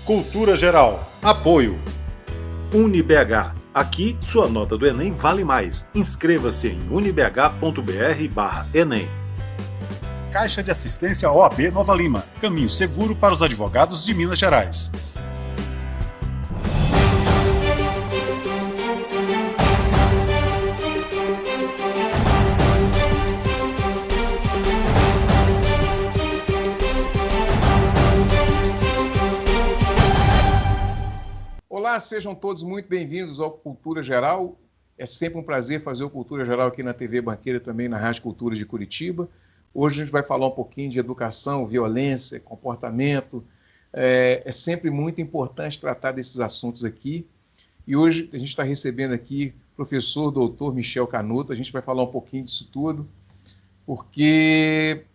Cultura Geral. Apoio. UniBH. Aqui, sua nota do Enem vale mais. Inscreva-se em unibh.br/Enem. Caixa de Assistência OAB Nova Lima. Caminho seguro para os advogados de Minas Gerais. Olá, sejam todos muito bem-vindos ao Cultura Geral. É sempre um prazer fazer o Cultura Geral aqui na TV Banqueira, também na Rádio Cultura de Curitiba. Hoje a gente vai falar um pouquinho de educação, violência, comportamento. É sempre muito importante tratar desses assuntos aqui. E hoje a gente está recebendo aqui o professor doutor Michel Canuto. A gente vai falar um pouquinho disso tudo, porque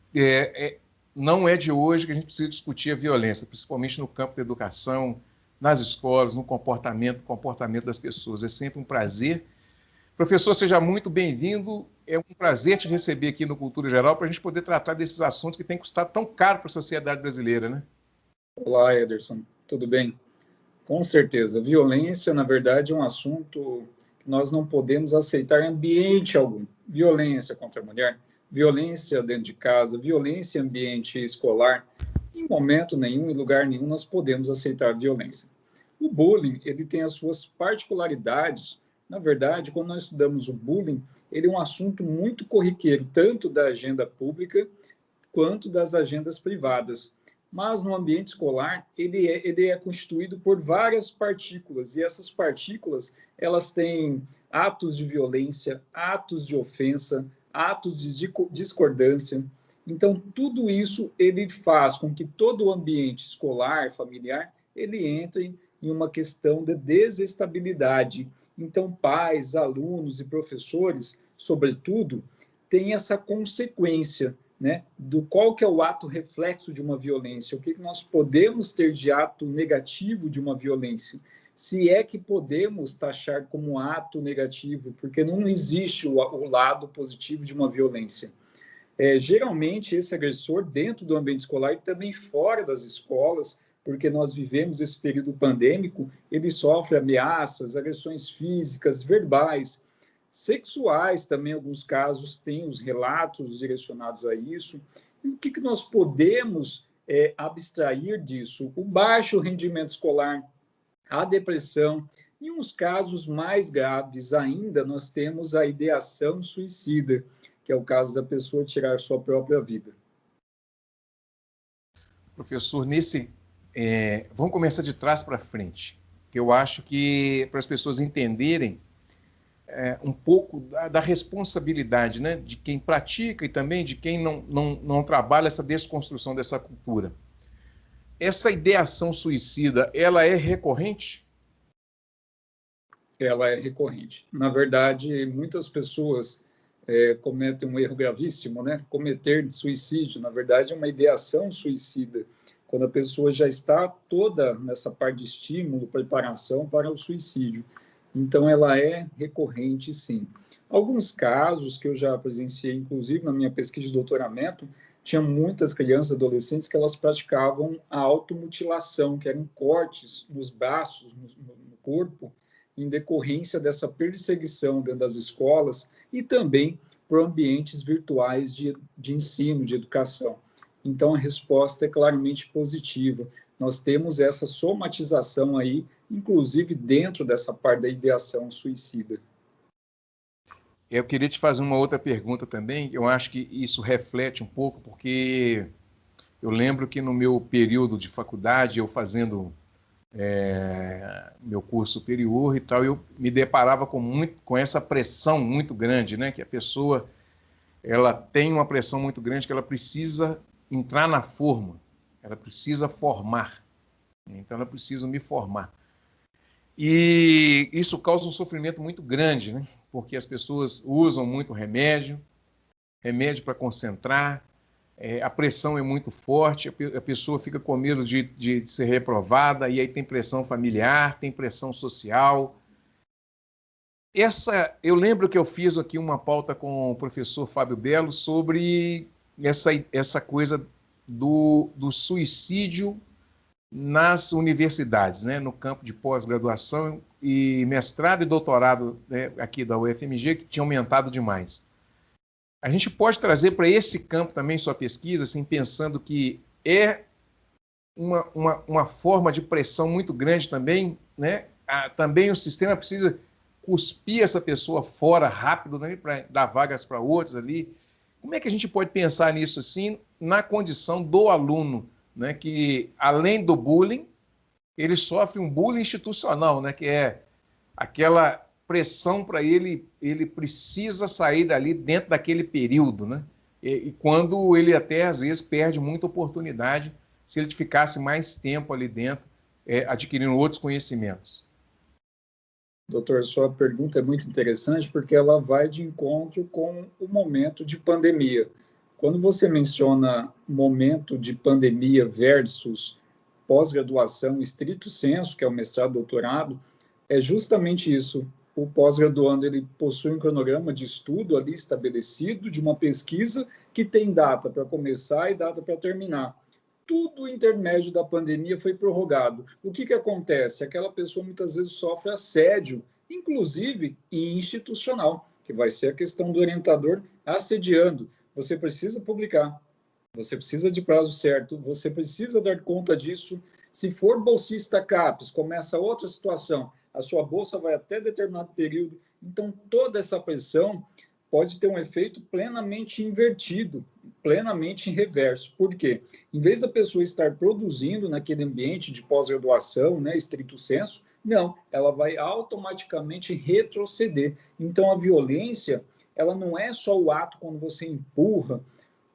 não é de hoje que a gente precisa discutir a violência, principalmente no campo da educação, nas escolas, no comportamento das pessoas. É sempre um prazer. Professor, seja muito bem-vindo. É um prazer te receber aqui no Cultura Geral para a gente poder tratar desses assuntos que têm custado tão caro para a sociedade brasileira, né? Olá, Ederson. Tudo bem? Com certeza. Violência, na verdade, é um assunto que nós não podemos aceitar em ambiente algum. Violência contra a mulher, violência dentro de casa, violência em ambiente escolar. Em momento nenhum, em lugar nenhum, nós podemos aceitar violência. O bullying, ele tem as suas particularidades. Na verdade, quando nós estudamos o bullying, ele é um assunto muito corriqueiro, tanto da agenda pública quanto das agendas privadas. Mas no ambiente escolar, ele é constituído por várias partículas, e essas partículas, elas têm atos de violência, atos de ofensa, atos de discordância. Então, tudo isso ele faz com que todo o ambiente escolar, familiar, ele entre em uma questão de desestabilidade. Então, pais, alunos e professores, sobretudo, têm essa consequência, né, do qual que é o ato reflexo de uma violência, o que nós podemos ter de ato negativo de uma violência, se é que podemos taxar como ato negativo, porque não existe o lado positivo de uma violência. Geralmente, esse agressor, dentro do ambiente escolar e também fora das escolas, porque nós vivemos esse período pandêmico, ele sofre ameaças, agressões físicas, verbais, sexuais também, em alguns casos, tem os relatos direcionados a isso. E o que nós podemos abstrair disso? O baixo rendimento escolar, a depressão. Em uns casos mais graves ainda, nós temos a ideação suicida, que é o caso da pessoa tirar sua própria vida. Professor, vamos começar de trás para frente, que eu acho que para as pessoas entenderem um pouco da responsabilidade, né, de quem pratica e também de quem não trabalha essa desconstrução dessa cultura. Essa ideação suicida, ela é recorrente? Ela é recorrente. Na verdade, muitas pessoas cometem um erro gravíssimo, né? Cometer suicídio, na verdade, é uma ideação suicida, quando a pessoa já está toda nessa parte de estímulo, preparação para o suicídio. Então, ela é recorrente, sim. Alguns casos que eu já presenciei, inclusive na minha pesquisa de doutoramento, tinha muitas crianças e adolescentes que elas praticavam a automutilação, que eram cortes nos braços, no corpo, em decorrência dessa perseguição dentro das escolas e também por ambientes virtuais de ensino, de educação. Então, a resposta é claramente positiva. Nós temos essa somatização aí, inclusive dentro dessa parte da ideação suicida. Eu queria te fazer uma outra pergunta também. Eu acho que isso reflete um pouco, porque eu lembro que no meu período de faculdade, eu fazendo meu curso superior e tal, eu me deparava com essa pressão muito grande, né? Que a pessoa ela tem uma pressão muito grande, que ela precisa entrar na forma, ela precisa formar. Então, ela precisa me formar. E isso causa um sofrimento muito grande, né? Porque as pessoas usam muito remédio para concentrar, a pressão é muito forte, a pessoa fica com medo de ser reprovada, e aí tem pressão familiar, tem pressão social. Eu lembro que eu fiz aqui uma pauta com o professor Fábio Belo sobre essa coisa do suicídio nas universidades, né, no campo de pós-graduação e mestrado e doutorado, né, aqui da UFMG, que tinha aumentado demais. A gente pode trazer para esse campo também sua pesquisa, assim, pensando que é uma forma de pressão muito grande também, né? Também o sistema precisa cuspir essa pessoa fora rápido, né, para dar vagas para outros ali. Como é que a gente pode pensar nisso assim, na condição do aluno, né, que além do bullying, ele sofre um bullying institucional, né, que é aquela pressão para ele precisa sair dali dentro daquele período, né? E quando ele até às vezes perde muita oportunidade se ele ficasse mais tempo ali dentro, adquirindo outros conhecimentos. Doutor, sua pergunta é muito interessante porque ela vai de encontro com o momento de pandemia. Quando você menciona momento de pandemia versus pós-graduação estrito sensu, que é o mestrado, doutorado, é justamente isso. O pós-graduando ele possui um cronograma de estudo ali estabelecido, de uma pesquisa que tem data para começar e data para terminar. Tudo intermédio da pandemia foi prorrogado. O que acontece? Aquela pessoa muitas vezes sofre assédio, inclusive institucional, que vai ser a questão do orientador assediando. Você precisa publicar, você precisa de prazo certo, você precisa dar conta disso. Se for bolsista CAPES, começa outra situação, a sua bolsa vai até determinado período. Então, toda essa pressão pode ter um efeito plenamente invertido, plenamente em reverso. Por quê? Em vez da pessoa estar produzindo naquele ambiente de pós-graduação, né, estrito sensu, não, ela vai automaticamente retroceder. Então, a violência, ela não é só o ato quando você empurra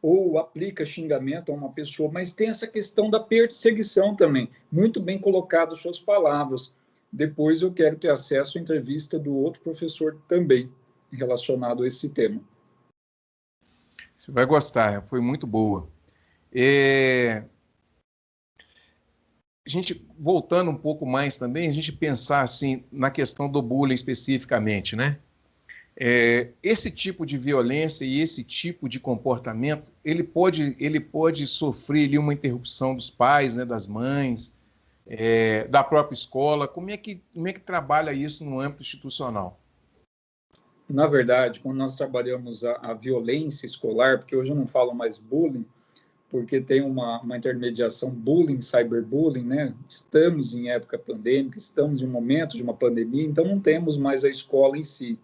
ou aplica xingamento a uma pessoa, mas tem essa questão da perseguição também. Muito bem colocado suas palavras. Depois eu quero ter acesso à entrevista do outro professor também, relacionado a esse tema. Você vai gostar, foi muito boa. A gente, voltando um pouco mais também, a gente pensar assim, na questão do bullying especificamente, né? Esse tipo de violência e esse tipo de comportamento, ele pode sofrer ali uma interrupção dos pais, né, das mães, da própria escola. Como é que trabalha isso no âmbito institucional? Na verdade, quando nós trabalhamos a violência escolar, porque hoje eu não falo mais bullying, porque tem uma intermediação bullying, cyberbullying, né? Estamos em época pandêmica, estamos em um momento de uma pandemia, então não temos mais a escola em si.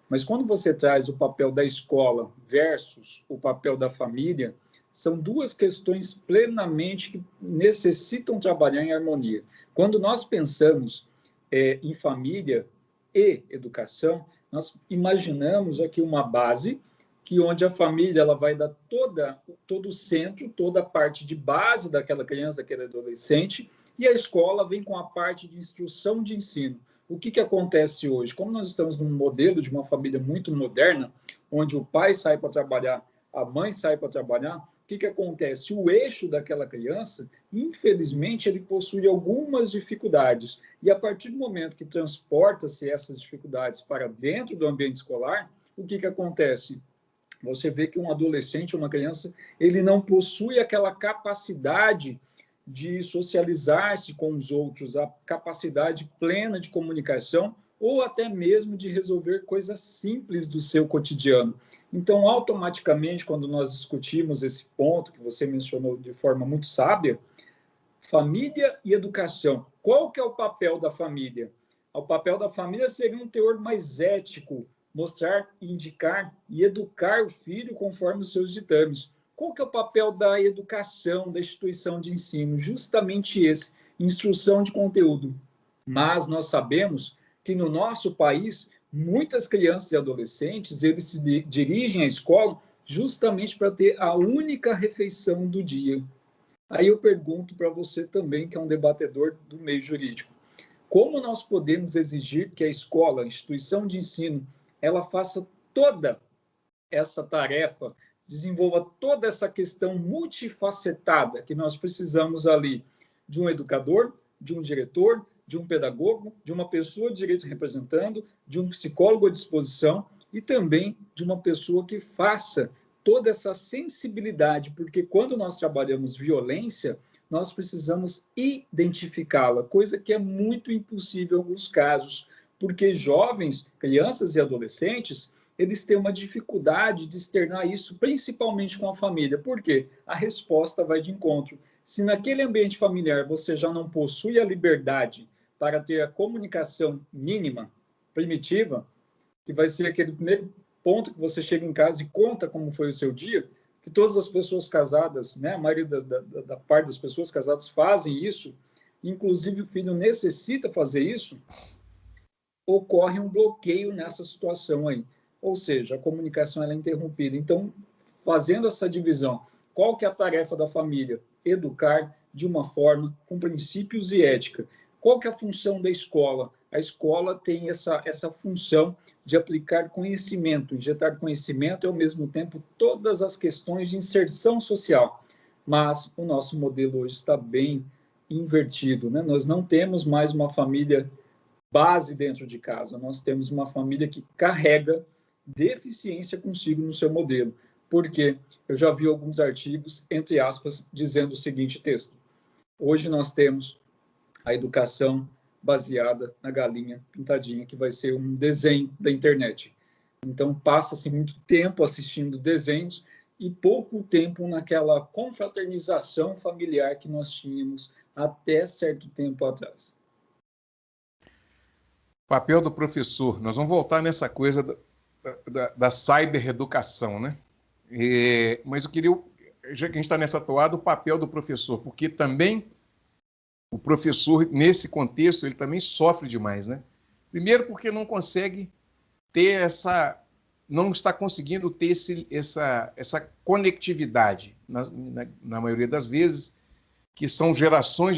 Mas quando você traz o papel da escola versus o papel da família, são duas questões plenamente que necessitam trabalhar em harmonia. Quando nós pensamos em família e educação, nós imaginamos aqui uma base que onde a família ela vai dar todo o centro, toda a parte de base daquela criança, daquele adolescente, e a escola vem com a parte de instrução de ensino. O que acontece hoje? Como nós estamos num modelo de uma família muito moderna, onde o pai sai para trabalhar, a mãe sai para trabalhar, o que acontece? O eixo daquela criança, infelizmente, ele possui algumas dificuldades. E a partir do momento que transporta-se essas dificuldades para dentro do ambiente escolar, o que acontece? Você vê que um adolescente, uma criança, ele não possui aquela capacidade de socializar-se com os outros, a capacidade plena de comunicação ou até mesmo de resolver coisas simples do seu cotidiano. Então, automaticamente, quando nós discutimos esse ponto que você mencionou de forma muito sábia, família e educação. Qual que é o papel da família? O papel da família seria um teor mais ético, mostrar, indicar e educar o filho conforme os seus ditames. Qual que é o papel da educação, da instituição de ensino? Justamente esse, instrução de conteúdo. Mas nós sabemos que no nosso país, muitas crianças e adolescentes, eles se dirigem à escola justamente para ter a única refeição do dia. Aí eu pergunto para você também, que é um debatedor do meio jurídico, como nós podemos exigir que a escola, a instituição de ensino, ela faça toda essa tarefa, desenvolva toda essa questão multifacetada que nós precisamos ali de um educador, de um diretor, de um pedagogo, de uma pessoa de direito representando, de um psicólogo à disposição e também de uma pessoa que faça toda essa sensibilidade, porque quando nós trabalhamos violência, nós precisamos identificá-la, coisa que é muito impossível em alguns casos, porque jovens, crianças e adolescentes, eles têm uma dificuldade de externar isso, principalmente com a família. Por quê? A resposta vai de encontro. Se naquele ambiente familiar você já não possui a liberdade para ter a comunicação mínima, primitiva, que vai ser aquele primeiro ponto que você chega em casa e conta como foi o seu dia, que todas as pessoas casadas, né, a maioria da parte das pessoas casadas fazem isso, inclusive o filho necessita fazer isso, ocorre um bloqueio nessa situação aí. Ou seja, a comunicação ela é interrompida. Então, fazendo essa divisão, qual que é a tarefa da família? Educar de uma forma com princípios e ética. Qual que é a função da escola? A escola tem essa função de aplicar conhecimento, injetar conhecimento e, ao mesmo tempo, todas as questões de inserção social. Mas o nosso modelo hoje está bem invertido, né? Nós não temos mais uma família base dentro de casa, nós temos uma família que carrega deficiência consigo no seu modelo. Porque eu já vi alguns artigos, entre aspas, dizendo o seguinte texto: hoje nós temos a educação baseada na galinha pintadinha, que vai ser um desenho da internet. Então, passa-se muito tempo assistindo desenhos e pouco tempo naquela confraternização familiar que nós tínhamos até certo tempo atrás. Papel do professor. Nós vamos voltar nessa coisa da cyber-educação, né? Mas eu queria, já que a gente está nessa toada, o papel do professor, porque também o professor, nesse contexto, ele também sofre demais, né? Primeiro porque não consegue ter não está conseguindo ter essa conectividade, na maioria das vezes, que são gerações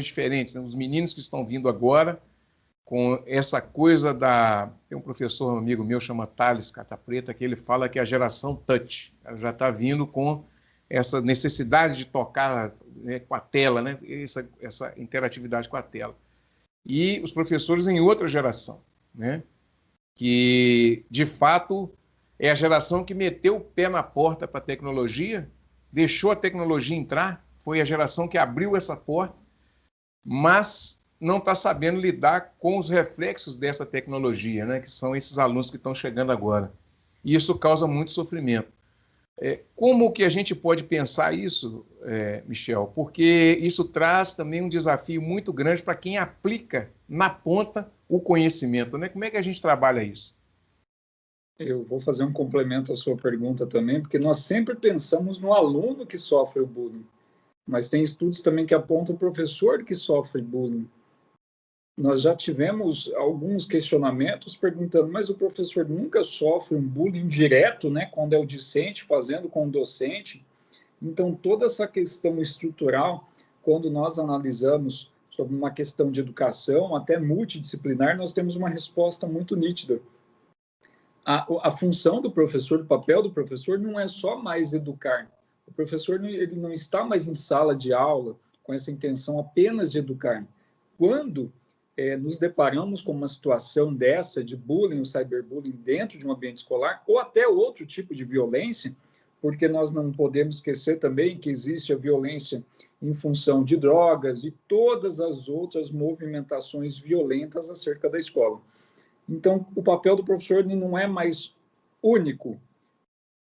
diferentes, né? Os meninos que estão vindo agora, com essa coisa Tem um professor, um amigo meu, chama Thales Catapreta, que ele fala que é a geração touch. Ela já está vindo com essa necessidade de tocar, né, com a tela, né, essa interatividade com a tela. E os professores em outra geração, né, que, de fato, é a geração que meteu o pé na porta para a tecnologia, deixou a tecnologia entrar, foi a geração que abriu essa porta, mas não está sabendo lidar com os reflexos dessa tecnologia, né, que são esses alunos que estão chegando agora. E isso causa muito sofrimento. Como que a gente pode pensar isso, Michel? Porque isso traz também um desafio muito grande para quem aplica na ponta o conhecimento, né? Como é que a gente trabalha isso? Eu vou fazer um complemento à sua pergunta também, porque nós sempre pensamos no aluno que sofre o bullying, mas tem estudos também que apontam o professor que sofre bullying. Nós já tivemos alguns questionamentos perguntando, mas o professor nunca sofre um bullying direto, né, quando é o discente fazendo com o docente? Então, toda essa questão estrutural, quando nós analisamos sobre uma questão de educação, até multidisciplinar, nós temos uma resposta muito nítida. A função do professor, o papel do professor não é só mais educar. O professor ele não está mais em sala de aula com essa intenção apenas de educar. Quando nos deparamos com uma situação dessa de bullying, ou cyberbullying dentro de um ambiente escolar, ou até outro tipo de violência, porque nós não podemos esquecer também que existe a violência em função de drogas e todas as outras movimentações violentas acerca da escola. Então, o papel do professor não é mais único.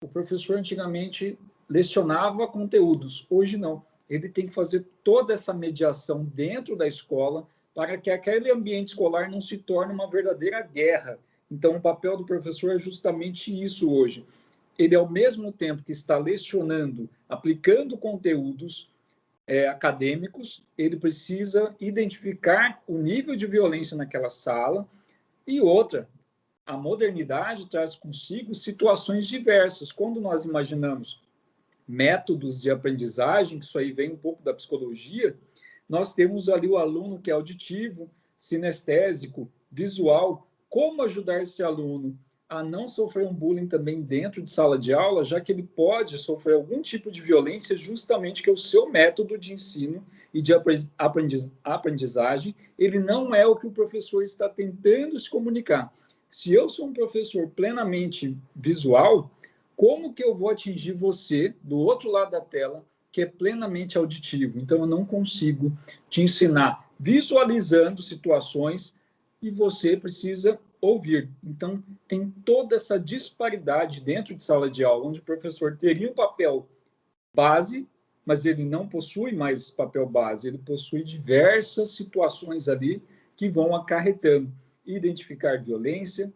O professor antigamente lecionava conteúdos, hoje não. Ele tem que fazer toda essa mediação dentro da escola para que aquele ambiente escolar não se torne uma verdadeira guerra. Então, o papel do professor é justamente isso hoje. Ele, ao mesmo tempo que está lecionando, aplicando conteúdos acadêmicos, ele precisa identificar o nível de violência naquela sala. E outra, a modernidade traz consigo situações diversas. Quando nós imaginamos métodos de aprendizagem, que isso aí vem um pouco da psicologia, nós temos ali o aluno que é auditivo, sinestésico, visual. Como ajudar esse aluno a não sofrer um bullying também dentro de sala de aula, já que ele pode sofrer algum tipo de violência, justamente que é o seu método de ensino e de aprendizagem, ele não é o que o professor está tentando se comunicar. Se eu sou um professor plenamente visual, como que eu vou atingir você, do outro lado da tela, que é plenamente auditivo. Então, eu não consigo te ensinar visualizando situações e você precisa ouvir. Então, tem toda essa disparidade dentro de sala de aula, onde o professor teria um papel base, mas ele não possui mais papel base, ele possui diversas situações ali que vão acarretando. Identificar violência,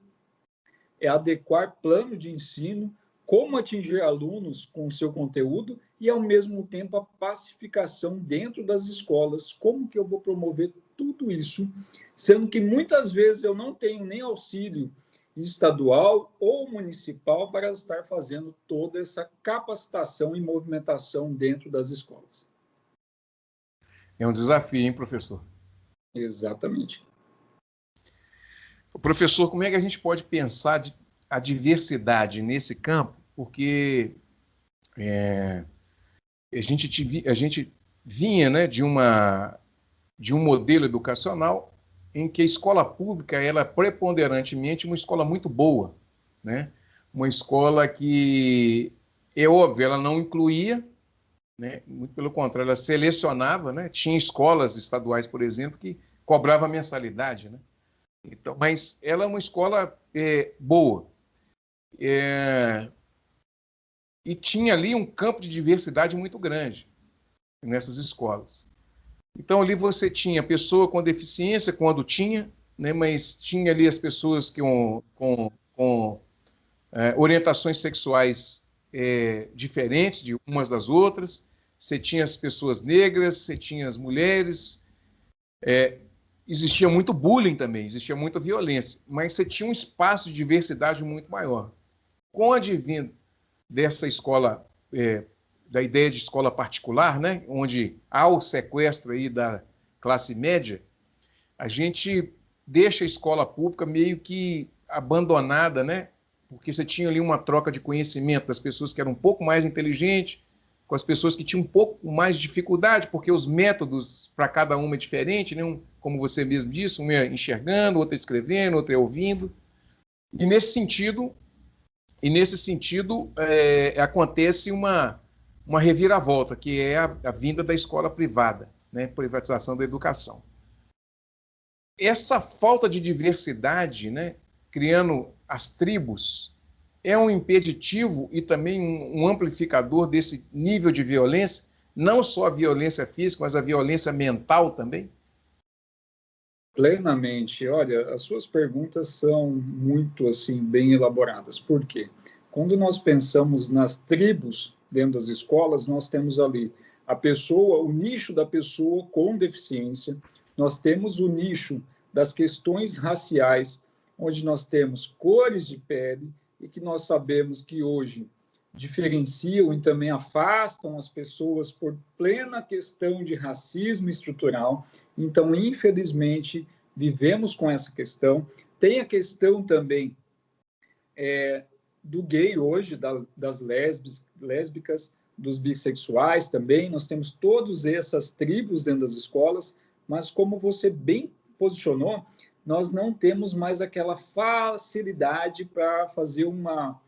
adequar plano de ensino, como atingir alunos com o seu conteúdo e, ao mesmo tempo, a pacificação dentro das escolas. Como que eu vou promover tudo isso, sendo que muitas vezes eu não tenho nem auxílio estadual ou municipal para estar fazendo toda essa capacitação e movimentação dentro das escolas. É um desafio, hein, professor? Exatamente. Professor, como é que a gente pode pensar a diversidade nesse campo? Porque a gente vinha, né, de um modelo educacional em que a escola pública era preponderantemente uma escola muito boa, né? Uma escola que, é óbvio, ela não incluía, né? Muito pelo contrário, ela selecionava, né? Tinha escolas estaduais, por exemplo, que cobrava mensalidade, né? Então, mas ela é uma escola boa. E tinha ali um campo de diversidade muito grande nessas escolas. Então, ali você tinha pessoa com deficiência, quando tinha, né, mas tinha ali as pessoas com orientações sexuais diferentes de umas das outras, você tinha as pessoas negras, você tinha as mulheres, existia muito bullying também, existia muita violência, mas você tinha um espaço de diversidade muito maior. Com o advento dessa escola, da ideia de escola particular, né, onde há o sequestro aí da classe média, a gente deixa a escola pública meio que abandonada, né, porque você tinha ali uma troca de conhecimento das pessoas que eram um pouco mais inteligentes, com as pessoas que tinham um pouco mais de dificuldade, porque os métodos para cada uma é diferente, né? Como você mesmo disse, um é enxergando, outro é escrevendo, outro é ouvindo. E nesse sentido, acontece uma reviravolta, que é a vinda da escola privada, né? Privatização da educação. Essa falta de diversidade, né? Criando as tribos, é um impeditivo e também um amplificador desse nível de violência, não só a violência física, mas a violência mental também? Plenamente. Olha, as suas perguntas são muito, assim, bem elaboradas. Por quê? Quando nós pensamos nas tribos dentro das escolas, nós temos ali a pessoa, o nicho da pessoa com deficiência, nós temos o nicho das questões raciais, onde nós temos cores de pele, e que nós sabemos que hoje diferenciam e também afastam as pessoas por plena questão de racismo estrutural. Então, infelizmente, vivemos com essa questão. Tem a questão também do gay hoje, das lésbicas, dos bissexuais também. Nós temos todas essas tribos dentro das escolas, mas como você bem posicionou, nós não temos mais aquela facilidade para fazer uma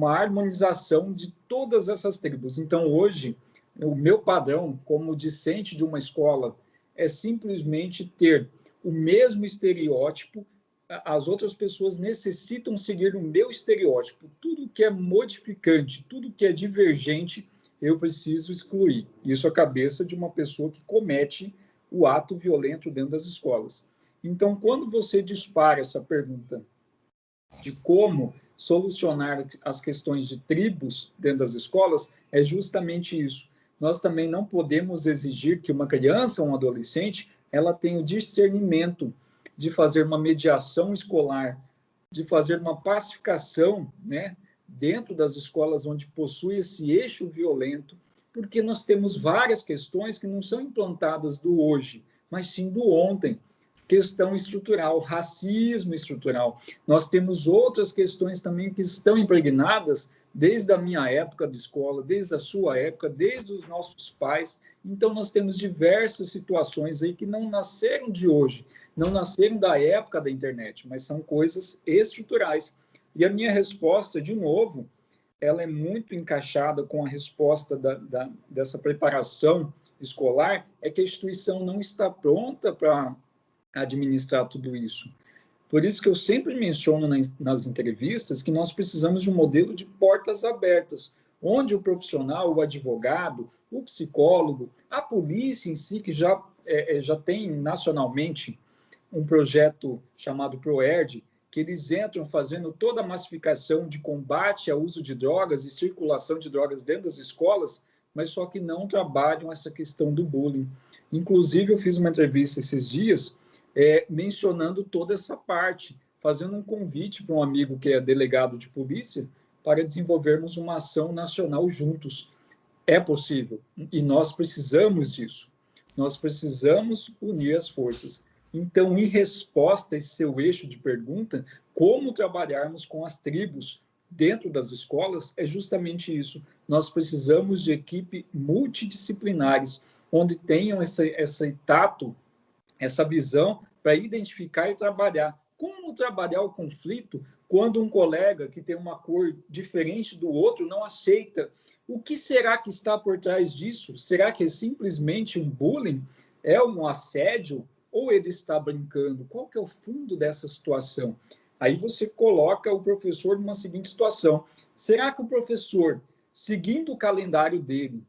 harmonização de todas essas tribos. Então, hoje, o meu padrão como discente de uma escola é simplesmente ter o mesmo estereótipo. As outras pessoas necessitam seguir o meu estereótipo. Tudo que é modificante, tudo que é divergente, eu preciso excluir. Isso é a cabeça de uma pessoa que comete o ato violento dentro das escolas. Então, quando você dispara essa pergunta de como solucionar as questões de tribos dentro das escolas, é justamente isso. Nós também não podemos exigir que uma criança ou um adolescente ela tenha o discernimento de fazer uma mediação escolar, de fazer uma pacificação, né, dentro das escolas onde possui esse eixo violento, porque nós temos várias questões que não são implantadas do hoje, mas sim do ontem. Questão estrutural, racismo estrutural. Nós temos outras questões também que estão impregnadas desde a minha época de escola, desde a sua época, desde os nossos pais. Então, nós temos diversas situações aí que não nasceram de hoje, não nasceram da época da internet, mas são coisas estruturais. E a minha resposta, de novo, ela é muito encaixada com a resposta dessa preparação escolar, é que a instituição não está pronta para administrar tudo isso. Por isso que eu sempre menciono nas entrevistas que nós precisamos de um modelo de portas abertas, onde o profissional, o advogado, o psicólogo, a polícia em si, que já tem nacionalmente um projeto chamado ProERD, que eles entram fazendo toda a massificação de combate ao uso de drogas e circulação de drogas dentro das escolas, mas só que não trabalham essa questão do bullying. Inclusive, eu fiz uma entrevista esses dias mencionando toda essa parte, fazendo um convite para um amigo que é delegado de polícia para desenvolvermos uma ação nacional juntos. É possível, e nós precisamos disso. Nós precisamos unir as forças. Então, em resposta a esse seu eixo de pergunta, como trabalharmos com as tribos dentro das escolas, é justamente isso. Nós precisamos de equipes multidisciplinares, onde tenham esse tato, essa visão para identificar e trabalhar. Como trabalhar o conflito quando um colega que tem uma cor diferente do outro não aceita? O que será que está por trás disso? Será que é simplesmente um bullying? É um assédio? Ou ele está brincando? Qual que é o fundo dessa situação? Aí você coloca o professor numa seguinte situação. Será que o professor, seguindo o calendário dele,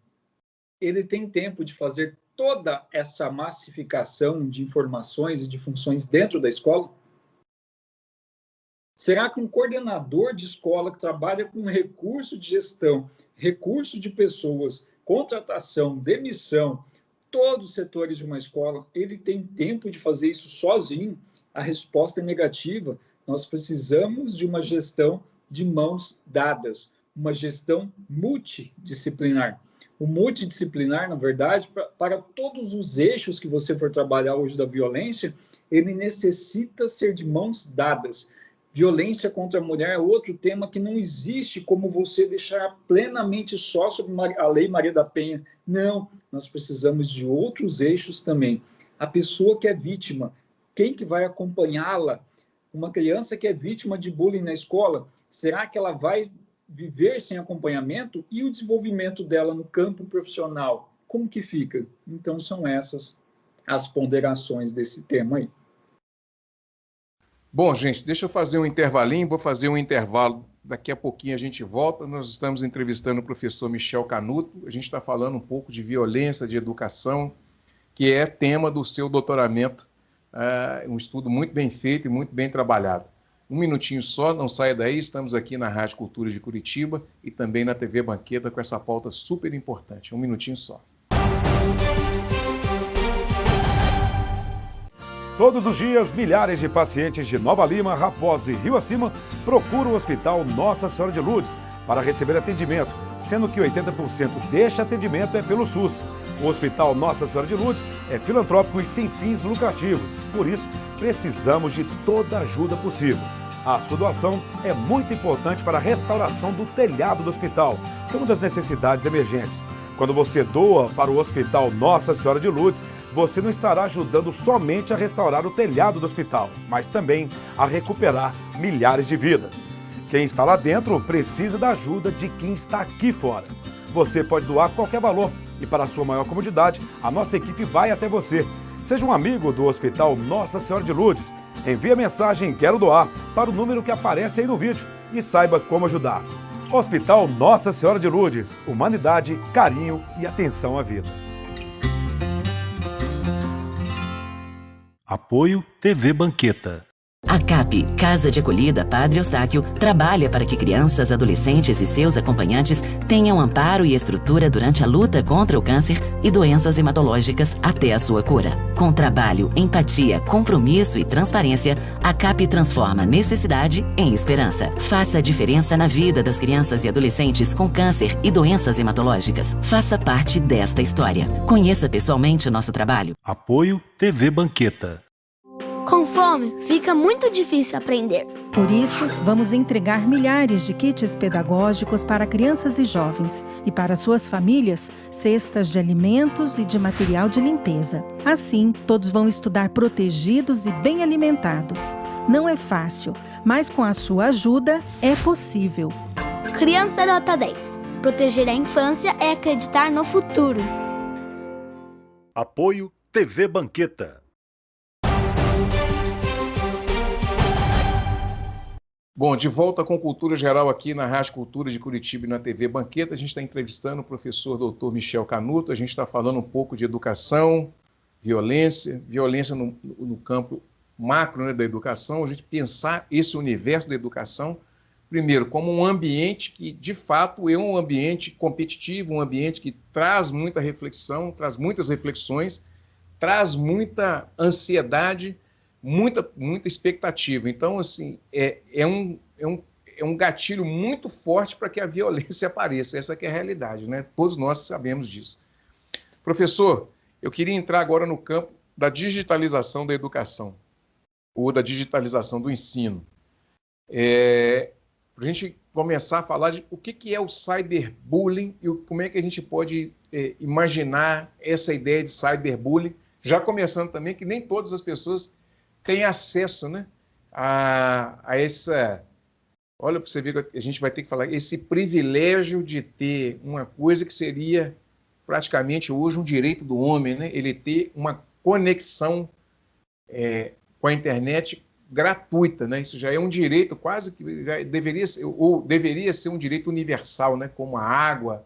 ele tem tempo de fazer toda essa massificação de informações e de funções dentro da escola? Será que um coordenador de escola que trabalha com recurso de gestão, recurso de pessoas, contratação, demissão, todos os setores de uma escola, ele tem tempo de fazer isso sozinho? A resposta é negativa. Nós precisamos de uma gestão de mãos dadas, uma gestão multidisciplinar. O multidisciplinar, na verdade, para todos os eixos que você for trabalhar hoje da violência, ele necessita ser de mãos dadas. Violência contra a mulher é outro tema que não existe como você deixar plenamente só sobre a Lei Maria da Penha. Não, nós precisamos de outros eixos também. A pessoa que é vítima, quem que vai acompanhá-la? Uma criança que é vítima de bullying na escola, será que ela vai viver sem acompanhamento? E o desenvolvimento dela no campo profissional, como que fica? Então, são essas as ponderações desse tema aí. Bom, gente, deixa eu fazer um intervalinho, vou fazer um intervalo, daqui a pouquinho a gente volta. Nós estamos entrevistando o professor Michel Canuto, a gente está falando um pouco de violência, de educação, que é tema do seu doutoramento, um estudo muito bem feito e muito bem trabalhado. Um minutinho só, não saia daí, estamos aqui na Rádio Cultura de Curitiba e também na TV Banqueta com essa pauta super importante. Um minutinho só. Todos os dias, milhares de pacientes de Nova Lima, Raposo e Rio Acima procuram o Hospital Nossa Senhora de Lourdes para receber atendimento, sendo que 80% deste atendimento é pelo SUS. O Hospital Nossa Senhora de Lourdes é filantrópico e sem fins lucrativos, por isso precisamos de toda a ajuda possível. A sua doação é muito importante para a restauração do telhado do hospital, que é uma das necessidades emergentes. Quando você doa para o Hospital Nossa Senhora de Lourdes, você não estará ajudando somente a restaurar o telhado do hospital, mas também a recuperar milhares de vidas. Quem está lá dentro precisa da ajuda de quem está aqui fora. Você pode doar qualquer valor e, para a sua maior comodidade, a nossa equipe vai até você. Seja um amigo do Hospital Nossa Senhora de Lourdes. Envie a mensagem "Quero doar" para o número que aparece aí no vídeo e saiba como ajudar. Hospital Nossa Senhora de Lourdes. Humanidade, carinho e atenção à vida. Apoio TV Banqueta. A CAP, Casa de Acolhida Padre Eustáquio, trabalha para que crianças, adolescentes e seus acompanhantes tenham amparo e estrutura durante a luta contra o câncer e doenças hematológicas até a sua cura. Com trabalho, empatia, compromisso e transparência, a CAP transforma necessidade em esperança. Faça a diferença na vida das crianças e adolescentes com câncer e doenças hematológicas. Faça parte desta história. Conheça pessoalmente o nosso trabalho. Apoio TV Banqueta. Com fome, fica muito difícil aprender. Por isso, vamos entregar milhares de kits pedagógicos para crianças e jovens e para suas famílias, cestas de alimentos e de material de limpeza. Assim, todos vão estudar protegidos e bem alimentados. Não é fácil, mas com a sua ajuda é possível. Criança nota 10. Proteger a infância é acreditar no futuro. Apoio TV Banqueta. Bom, de volta com Cultura Geral aqui na Rádio Cultura de Curitiba e na TV Banqueta. A gente está entrevistando o professor Dr. Michel Canuto. A gente está falando um pouco de educação, violência no campo macro, né, da educação. A gente pensar esse universo da educação, primeiro, como um ambiente que, de fato, é um ambiente competitivo, um ambiente que traz muita reflexão, traz muitas reflexões, traz muita ansiedade, muita expectativa. Então, assim, é um gatilho muito forte para que a violência apareça. Essa que é a realidade, né? Todos nós sabemos disso. Professor, eu queria entrar agora no campo da digitalização da educação, ou da digitalização do ensino. Para a gente começar a falar de o que é o cyberbullying e como é que a gente pode imaginar essa ideia de cyberbullying, já começando também que nem todas as pessoas tem acesso, né, a essa... Olha, para você ver que a gente vai ter que falar, esse privilégio de ter uma coisa que seria praticamente hoje um direito do homem, né, ele ter uma conexão com a internet gratuita, né, isso já é um direito quase que já deveria ser um direito universal, né, como a água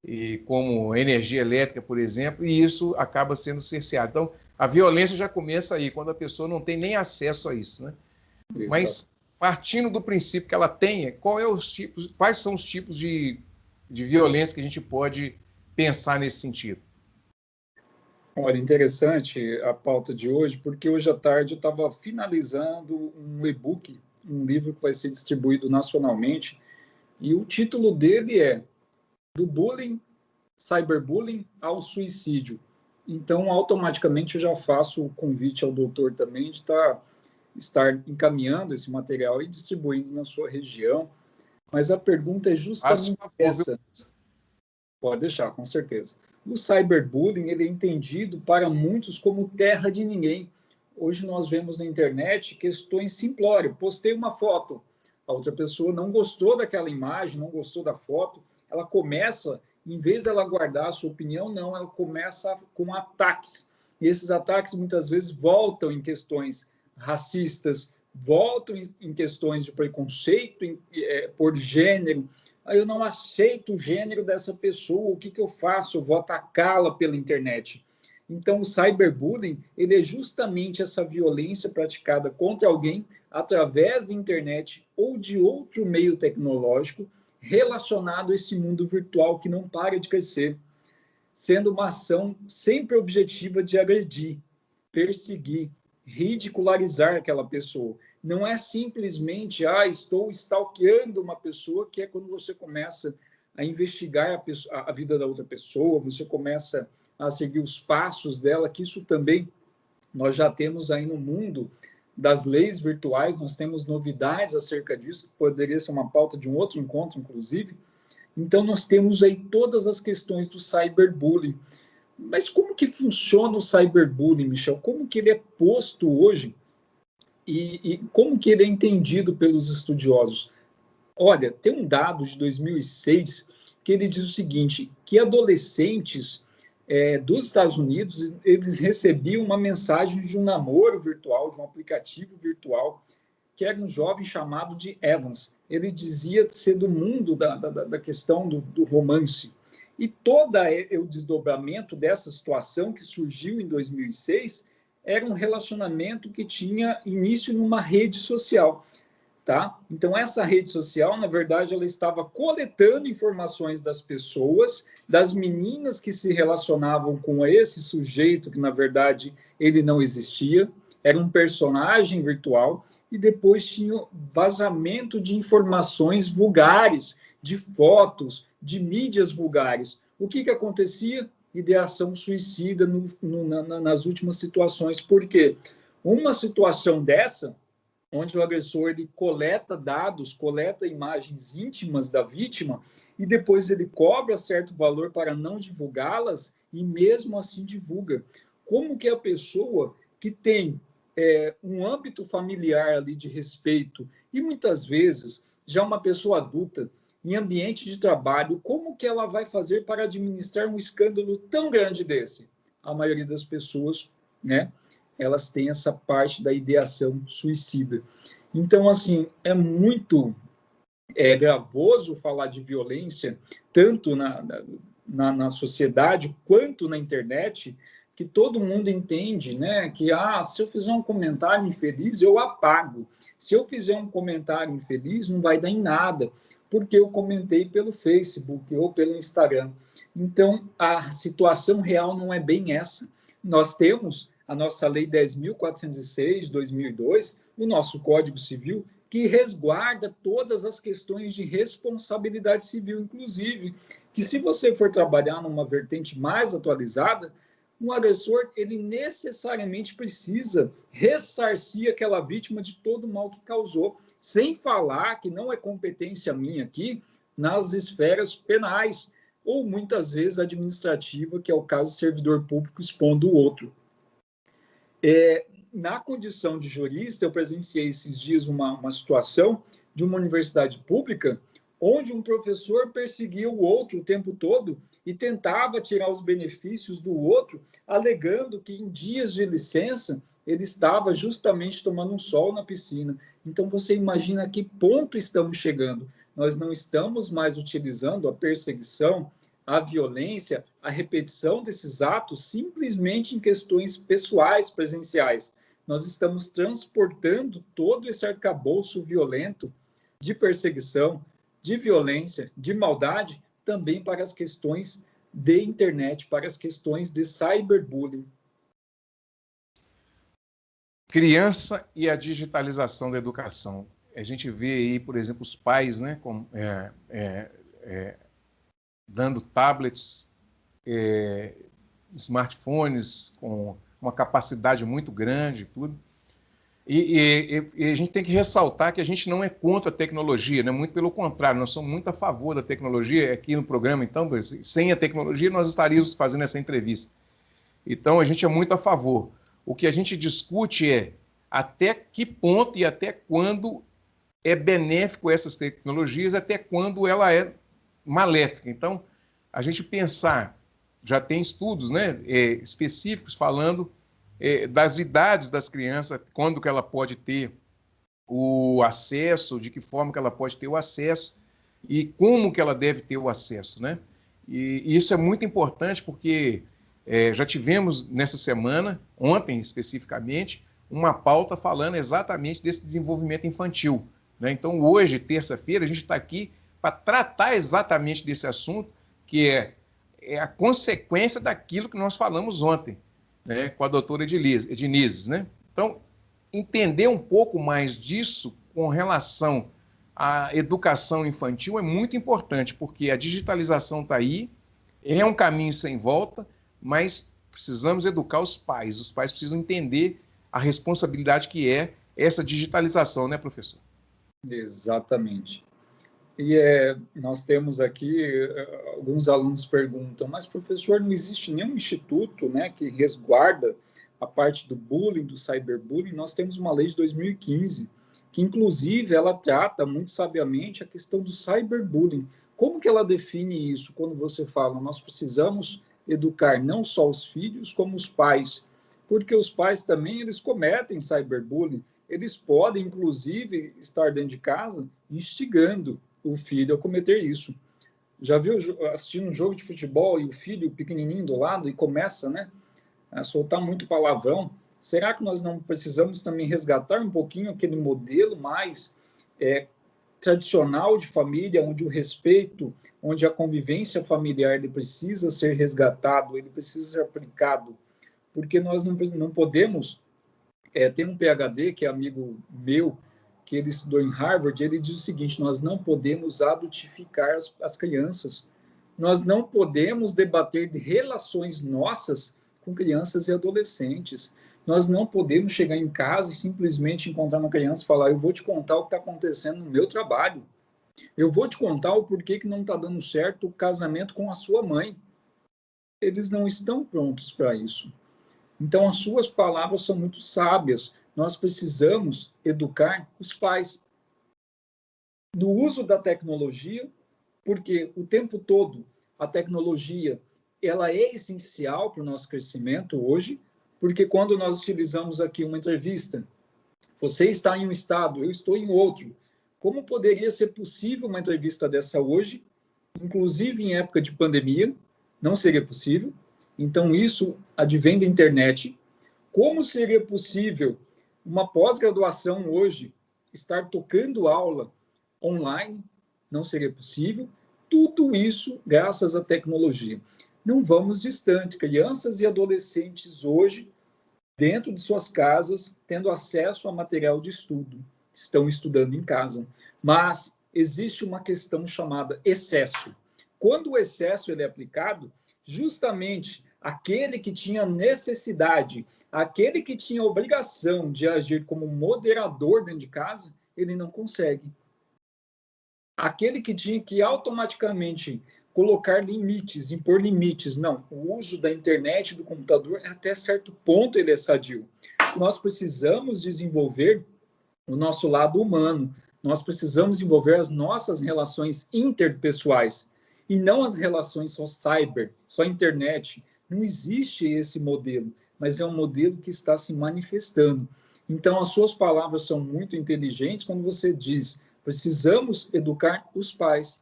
e como a energia elétrica, por exemplo, e isso acaba sendo cerceado. Então, a violência já começa aí, quando a pessoa não tem nem acesso a isso, né? Exato. Mas, partindo do princípio que ela tenha, quais são os tipos de violência que a gente pode pensar nesse sentido? Olha, interessante a pauta de hoje, porque hoje à tarde eu estava finalizando um e-book, um livro que vai ser distribuído nacionalmente, e o título dele é Do Bullying, Cyberbullying ao Suicídio. Então, automaticamente, eu já faço o convite ao doutor também de estar encaminhando esse material e distribuindo na sua região. Mas a pergunta é justamente essa. Pode deixar, com certeza. O cyberbullying ele é entendido para muitos como terra de ninguém. Hoje nós vemos na internet questões simplórias. Postei uma foto, a outra pessoa não gostou daquela imagem, não gostou da foto, ela começa... Em vez dela guardar a sua opinião, não, ela começa com ataques. E esses ataques, muitas vezes, voltam em questões racistas, voltam em questões de preconceito por gênero. Aí eu não aceito o gênero dessa pessoa, o que eu faço? Eu vou atacá-la pela internet. Então, o cyberbullying, ele é justamente essa violência praticada contra alguém através da internet ou de outro meio tecnológico, relacionado a esse mundo virtual que não para de crescer, sendo uma ação sempre objetiva de agredir, perseguir, ridicularizar aquela pessoa. Não é simplesmente, estou stalkeando uma pessoa, que é quando você começa a investigar a vida da outra pessoa, você começa a seguir os passos dela, que isso também nós já temos aí no mundo das leis virtuais, nós temos novidades acerca disso, que poderia ser uma pauta de um outro encontro, inclusive. Então, nós temos aí todas as questões do cyberbullying. Mas como que funciona o cyberbullying, Michel? Como que ele é posto hoje e como que ele é entendido pelos estudiosos? Olha, tem um dado de 2006 que ele diz o seguinte, que adolescentes dos Estados Unidos, eles recebiam uma mensagem de um namoro virtual, de um aplicativo virtual, que era um jovem chamado de Evans. Ele dizia ser do mundo da questão do romance. E todo o desdobramento dessa situação que surgiu em 2006 era um relacionamento que tinha início numa rede social. Tá? Então, essa rede social, na verdade, ela estava coletando informações das pessoas, das meninas que se relacionavam com esse sujeito, que, na verdade, ele não existia, era um personagem virtual, e depois tinha vazamento de informações vulgares, de fotos, de mídias vulgares. O que acontecia? Ideação suicida nas últimas situações. Por quê? Uma situação dessa, onde o agressor ele coleta dados, coleta imagens íntimas da vítima e depois ele cobra certo valor para não divulgá-las e mesmo assim divulga. Como que a pessoa que tem um âmbito familiar ali de respeito e muitas vezes já uma pessoa adulta, em ambiente de trabalho, como que ela vai fazer para administrar um escândalo tão grande desse? A maioria das pessoas, né, elas têm essa parte da ideação suicida. Então, assim, é muito gravoso falar de violência, tanto na sociedade quanto na internet, que todo mundo entende, né, que se eu fizer um comentário infeliz, eu apago. Se eu fizer um comentário infeliz, não vai dar em nada, porque eu comentei pelo Facebook ou pelo Instagram. Então, a situação real não é bem essa. Nós temos a nossa Lei 10.406, 2002, o nosso Código Civil, que resguarda todas as questões de responsabilidade civil, inclusive, que se você for trabalhar numa vertente mais atualizada, um agressor, ele necessariamente precisa ressarcir aquela vítima de todo o mal que causou, sem falar que não é competência minha aqui nas esferas penais, ou muitas vezes administrativa, que é o caso do servidor público expondo o outro. Na condição de jurista, eu presenciei esses dias uma situação de uma universidade pública onde um professor perseguia o outro o tempo todo e tentava tirar os benefícios do outro, alegando que em dias de licença ele estava justamente tomando um sol na piscina. Então você imagina a que ponto estamos chegando. Nós não estamos mais utilizando a perseguição, a violência, a repetição desses atos simplesmente em questões pessoais, presenciais. Nós estamos transportando todo esse arcabouço violento de perseguição, de violência, de maldade, também para as questões de internet, para as questões de cyberbullying. Criança e a digitalização da educação. A gente vê aí, por exemplo, os pais, né, dando tablets, smartphones com uma capacidade muito grande, tudo. E a gente tem que ressaltar que a gente não é contra a tecnologia, né? Muito pelo contrário, nós somos muito a favor da tecnologia. Aqui no programa, então, sem a tecnologia, nós estaríamos fazendo essa entrevista. Então, a gente é muito a favor. O que a gente discute é até que ponto e até quando é benéfico essas tecnologias, até quando ela é maléfica. Então, a gente pensar, já tem estudos, né, específicos falando das idades das crianças, quando que ela pode ter o acesso, de que forma que ela pode ter o acesso e como que ela deve ter o acesso, né? E isso é muito importante porque já tivemos nessa semana, ontem especificamente, uma pauta falando exatamente desse desenvolvimento infantil, né? Então hoje, terça-feira, a gente está aqui para tratar exatamente desse assunto, que é a consequência daquilo que nós falamos ontem, né, com a doutora Edinizes, né? Então, entender um pouco mais disso com relação à educação infantil é muito importante, porque a digitalização está aí, é um caminho sem volta, mas precisamos educar os pais. Os pais precisam entender a responsabilidade que é essa digitalização, né, professor? Exatamente. E nós temos aqui, alguns alunos perguntam, mas professor, não existe nenhum instituto, né, que resguarda a parte do bullying, do cyberbullying? Nós temos uma lei de 2015, que inclusive ela trata muito sabiamente a questão do cyberbullying. Como que ela define isso? Quando você fala, nós precisamos educar não só os filhos, como os pais, porque os pais também, eles cometem cyberbullying, eles podem, inclusive, estar dentro de casa instigando o filho a cometer isso. Já viu assistindo um jogo de futebol e o filho pequenininho do lado e começa, né, a soltar muito palavrão? Será que nós não precisamos também resgatar um pouquinho aquele modelo mais tradicional de família, onde o respeito, onde a convivência familiar ele precisa ser resgatado, ele precisa ser aplicado? Porque nós não podemos... tem um PhD que é amigo meu, que ele estudou em Harvard, ele diz o seguinte: nós não podemos adultificar as crianças, nós não podemos debater de relações nossas com crianças e adolescentes, nós não podemos chegar em casa e simplesmente encontrar uma criança e falar, eu vou te contar o que está acontecendo no meu trabalho, eu vou te contar o porquê que não está dando certo o casamento com a sua mãe. Eles não estão prontos para isso. Então, as suas palavras são muito sábias. Nós precisamos educar os pais no uso da tecnologia, porque o tempo todo a tecnologia ela é essencial para o nosso crescimento hoje, porque quando nós utilizamos aqui uma entrevista, você está em um estado, eu estou em outro. Como poderia ser possível uma entrevista dessa hoje, inclusive em época de pandemia? Não seria possível. Então, isso advém da internet. Como seria possível uma pós-graduação hoje estar tocando aula online? Não seria possível. Tudo isso graças à tecnologia. Não vamos distante. Crianças e adolescentes hoje, dentro de suas casas, tendo acesso a material de estudo, estão estudando em casa. Mas existe uma questão chamada excesso. Quando o excesso ele é aplicado, justamente aquele que tinha necessidade, aquele que tinha obrigação de agir como moderador dentro de casa, ele não consegue. Aquele que tinha que automaticamente colocar limites, impor limites, não. O uso da internet, do computador, até certo ponto ele é sadio. Nós precisamos desenvolver o nosso lado humano. Nós precisamos desenvolver as nossas relações interpessoais e não as relações só cyber, só internet. Não existe esse modelo, mas é um modelo que está se manifestando. Então, as suas palavras são muito inteligentes quando você diz: precisamos educar os pais.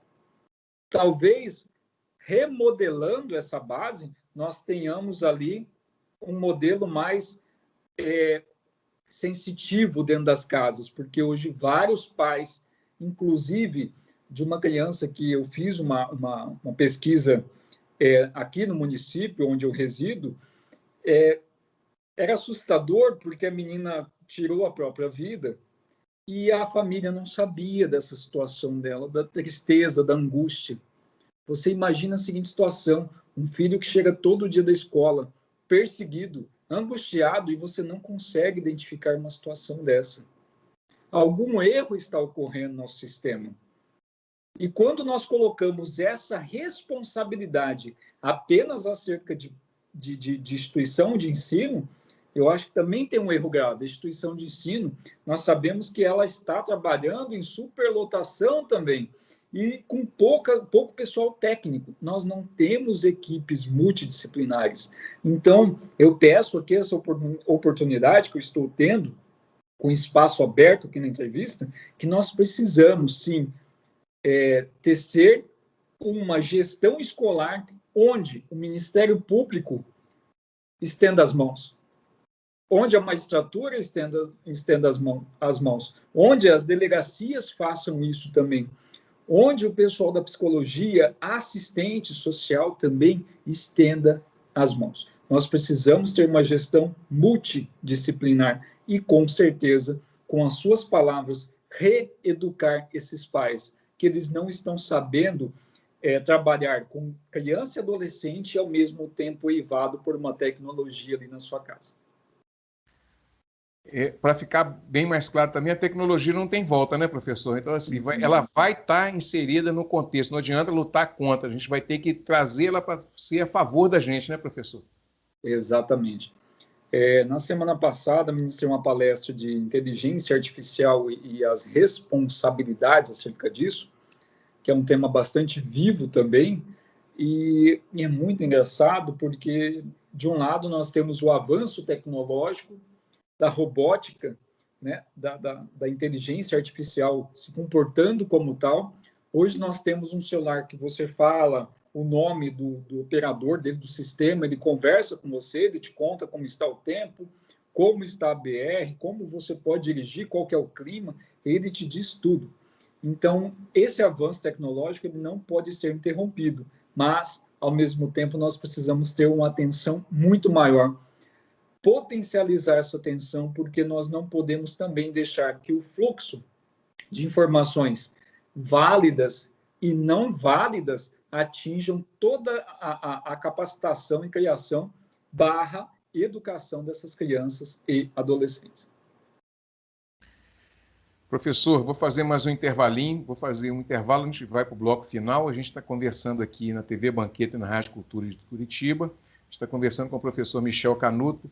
Talvez, remodelando essa base, nós tenhamos ali um modelo mais sensitivo dentro das casas, porque hoje vários pais, inclusive de uma criança que eu fiz uma pesquisa aqui no município onde eu resido, era assustador porque a menina tirou a própria vida e a família não sabia dessa situação dela, da tristeza, da angústia. Você imagina a seguinte situação: um filho que chega todo dia da escola, perseguido, angustiado, e você não consegue identificar uma situação dessa. Algum erro está ocorrendo no nosso sistema. E quando nós colocamos essa responsabilidade apenas acerca de instituição de ensino, eu acho que também tem um erro grave. A instituição de ensino, nós sabemos que ela está trabalhando em superlotação também, e com pouco pessoal técnico. Nós não temos equipes multidisciplinares. Então, eu peço aqui essa oportunidade que eu estou tendo, com espaço aberto aqui na entrevista, que nós precisamos, sim, tecer uma gestão escolar onde o Ministério Público estenda as mãos, onde a magistratura estenda as mãos, onde as delegacias façam isso também, onde o pessoal da psicologia, assistente social também estenda as mãos. Nós precisamos ter uma gestão multidisciplinar e, com certeza, com as suas palavras, reeducar esses pais, que eles não estão sabendo trabalhar com criança e adolescente e, ao mesmo tempo, eivado por uma tecnologia ali na sua casa. Para ficar bem mais claro também, a tecnologia não tem volta, né, professor? Então, assim, ela vai estar inserida no contexto, não adianta lutar contra, a gente vai ter que trazê-la para ser a favor da gente, né, professor? Exatamente. Na semana passada, ministrei uma palestra de inteligência artificial e as responsabilidades acerca disso, que é um tema bastante vivo também, e é muito engraçado porque, de um lado, nós temos o avanço tecnológico, da robótica, né, da inteligência artificial se comportando como tal. Hoje nós temos um celular que você fala o nome do operador dele, do sistema, ele conversa com você, ele te conta como está o tempo, como está a BR, como você pode dirigir, qual que é o clima, ele te diz tudo. Então, esse avanço tecnológico ele não pode ser interrompido, mas, ao mesmo tempo, nós precisamos ter uma atenção muito maior, potencializar essa atenção, porque nós não podemos também deixar que o fluxo de informações válidas e não válidas atinjam toda a capacitação e criação / educação dessas crianças e adolescentes. Professor, vou fazer mais um intervalinho, a gente vai para o bloco final. A gente está conversando aqui na TV Banqueta e na Rádio Cultura de Curitiba. A gente está conversando com o professor Michel Canuto,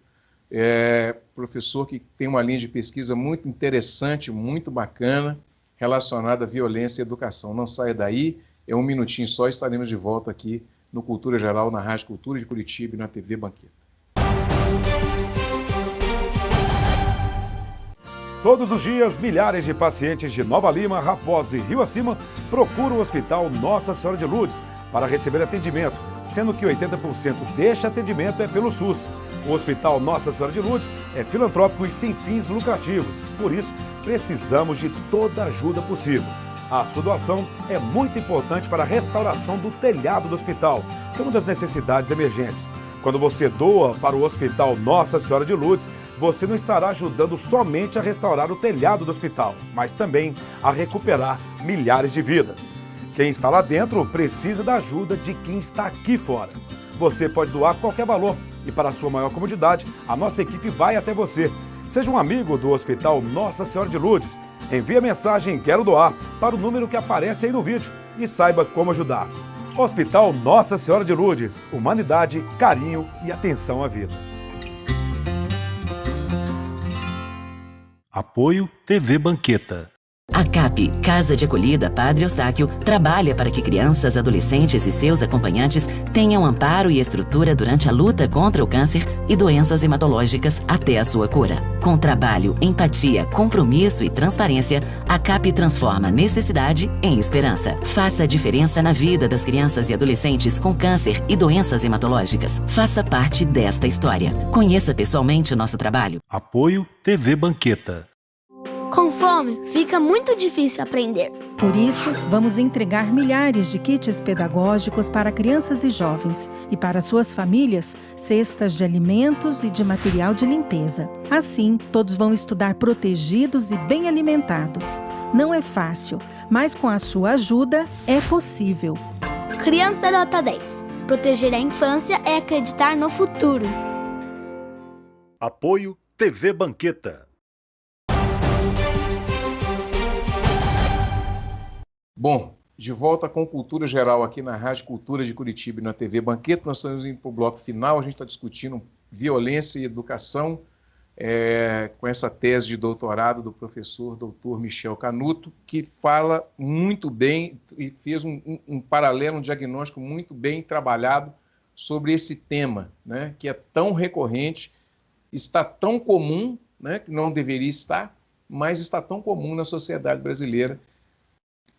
professor que tem uma linha de pesquisa muito interessante, muito bacana, relacionada à violência e educação. Não saia daí, É um minutinho só, estaremos de volta aqui no Cultura Geral, na Rádio Cultura de Curitiba e na TV Banqueta. Todos os dias, milhares de pacientes de Nova Lima, Raposo e Rio Acima procuram o Hospital Nossa Senhora de Lourdes para receber atendimento, sendo que 80% deste atendimento é pelo SUS. O Hospital Nossa Senhora de Lourdes é filantrópico e sem fins lucrativos, por isso precisamos de toda a ajuda possível. A sua doação é muito importante para a restauração do telhado do hospital, que é uma das necessidades emergentes. Quando você doa para o Hospital Nossa Senhora de Lourdes, você não estará ajudando somente a restaurar o telhado do hospital, mas também a recuperar milhares de vidas. Quem está lá dentro precisa da ajuda de quem está aqui fora. Você pode doar qualquer valor e, para a sua maior comodidade, a nossa equipe vai até você. Seja um amigo do Hospital Nossa Senhora de Lourdes. Envie a mensagem "Quero doar" para o número que aparece aí no vídeo e saiba como ajudar. Hospital Nossa Senhora de Lourdes. Humanidade, carinho e atenção à vida. Apoio TV Banqueta. A CAP, Casa de Acolhida Padre Eustáquio, trabalha para que crianças, adolescentes e seus acompanhantes tenham amparo e estrutura durante a luta contra o câncer e doenças hematológicas até a sua cura. Com trabalho, empatia, compromisso e transparência, a CAP transforma necessidade em esperança. Faça a diferença na vida das crianças e adolescentes com câncer e doenças hematológicas. Faça parte desta história. Conheça pessoalmente o nosso trabalho. Apoio TV Banqueta. Com fome, fica muito difícil aprender. Por isso, vamos entregar milhares de kits pedagógicos para crianças e jovens e para suas famílias, cestas de alimentos e de material de limpeza. Assim, todos vão estudar protegidos e bem alimentados. Não é fácil, mas com a sua ajuda é possível. Criança nota 10. Proteger a infância é acreditar no futuro. Apoio TV Banqueta. Bom, de volta com Cultura Geral aqui na Rádio Cultura de Curitiba e na TV Banqueta. Nós estamos indo para o bloco final, a gente está discutindo violência e educação com essa tese de doutorado do professor Dr. Michel Canuto, que fala muito bem e fez um paralelo, um diagnóstico muito bem trabalhado sobre esse tema, né, que é tão recorrente, está tão comum, né, que não deveria estar, mas está tão comum na sociedade brasileira.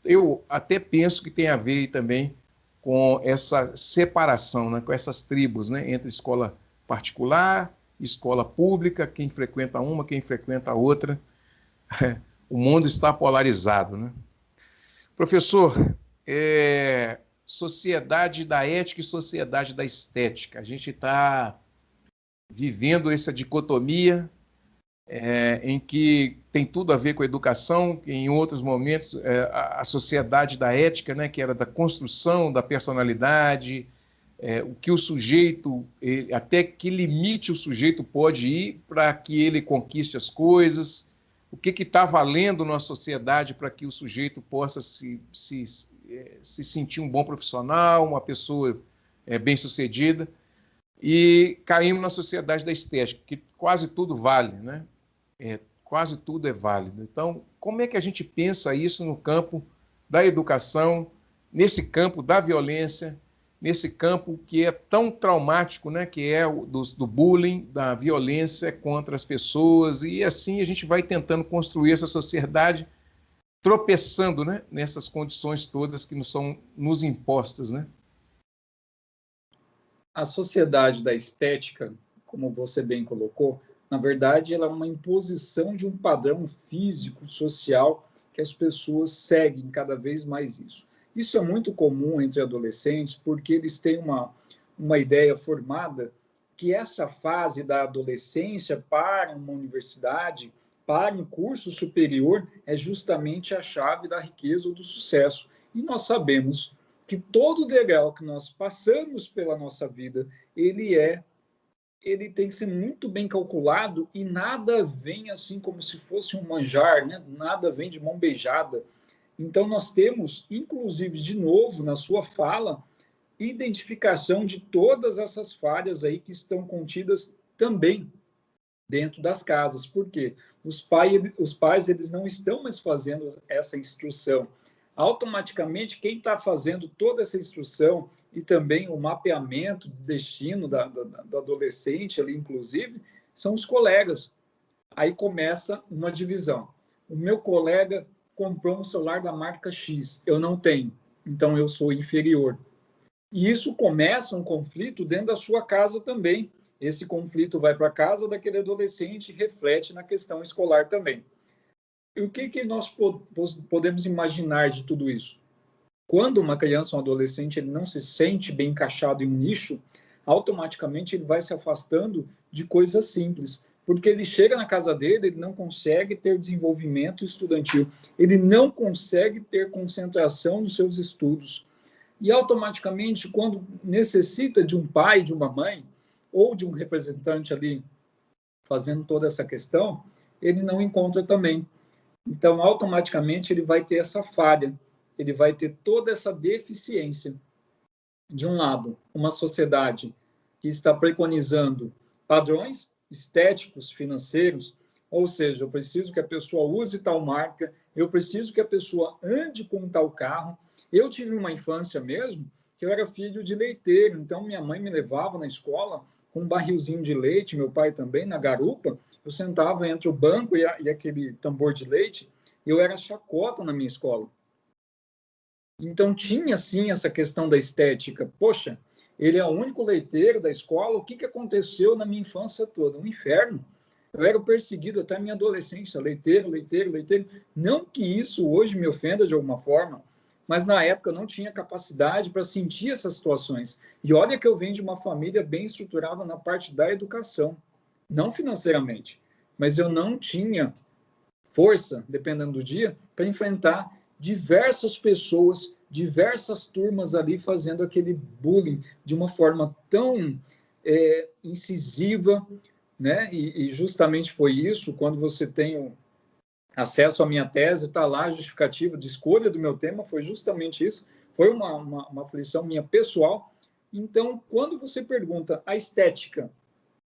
Eu até penso que tem a ver também com essa separação, né, com essas tribos, né, entre escola particular, escola pública, quem frequenta uma, quem frequenta a outra. O mundo está polarizado, né? Professor, sociedade da ética e sociedade da estética. A gente está vivendo essa dicotomia em que tem tudo a ver com a educação, em outros momentos a sociedade da ética, né, que era da construção da personalidade, o que o sujeito, até que limite o sujeito pode ir para que ele conquiste as coisas, o que está valendo na sociedade para que o sujeito possa se sentir um bom profissional, uma pessoa bem-sucedida, e caímos na sociedade da estética, que quase tudo vale, né? Quase tudo é válido. Então, como é que a gente pensa isso no campo da educação, nesse campo da violência, nesse campo que é tão traumático, né, que é o do bullying, da violência contra as pessoas, e assim a gente vai tentando construir essa sociedade tropeçando, né, nessas condições todas que nos são nos impostas, né? A sociedade da estética, como você bem colocou, na verdade, ela é uma imposição de um padrão físico, social, que as pessoas seguem cada vez mais isso. Isso é muito comum entre adolescentes, porque eles têm uma ideia formada que essa fase da adolescência para uma universidade, para um curso superior, é justamente a chave da riqueza ou do sucesso. E nós sabemos que todo degrau que nós passamos pela nossa vida, ele tem que ser muito bem calculado e nada vem assim como se fosse um manjar, né? Nada vem de mão beijada. Então, nós temos, inclusive, de novo, na sua fala, identificação de todas essas falhas aí que estão contidas também dentro das casas. Por quê? Os pais eles não estão mais fazendo essa instrução. automaticamente quem está fazendo toda essa instrução e também o mapeamento do destino do adolescente ali, inclusive, são os colegas. Aí começa uma divisão. O meu colega comprou um celular da marca X, eu não tenho, então eu sou inferior. E isso começa um conflito dentro da sua casa também. Esse conflito vai para a casa daquele adolescente e reflete na questão escolar também. E o que nós podemos imaginar de tudo isso? Quando uma criança ou um adolescente ele não se sente bem encaixado em um nicho, automaticamente ele vai se afastando de coisas simples, porque ele chega na casa dele, ele não consegue ter desenvolvimento estudantil, ele não consegue ter concentração nos seus estudos. E automaticamente, quando necessita de um pai, de uma mãe, ou de um representante ali fazendo toda essa questão, ele não encontra também. Então, automaticamente, ele vai ter essa falha, ele vai ter toda essa deficiência. De um lado, uma sociedade que está preconizando padrões estéticos, financeiros, ou seja, eu preciso que a pessoa use tal marca, eu preciso que a pessoa ande com tal carro. Eu tive uma infância mesmo que eu era filho de leiteiro, então minha mãe me levava na escola com um barrilzinho de leite, meu pai também, na garupa. Eu sentava entre o banco e aquele tambor de leite, e eu era chacota na minha escola. Então tinha, sim, essa questão da estética. Poxa, ele é o único leiteiro da escola, o que aconteceu na minha infância toda? Um inferno. Eu era perseguido até a minha adolescência, leiteiro, leiteiro, leiteiro. Não que isso hoje me ofenda de alguma forma, mas na época eu não tinha capacidade para sentir essas situações. E olha que eu venho de uma família bem estruturada na parte da educação, não financeiramente, mas eu não tinha força, dependendo do dia, para enfrentar diversas pessoas, diversas turmas ali fazendo aquele bullying de uma forma tão incisiva, né? E justamente foi isso, quando você tem acesso à minha tese, está lá a justificativa de escolha do meu tema, foi justamente isso, foi uma aflição minha pessoal. Então, quando você pergunta a estética,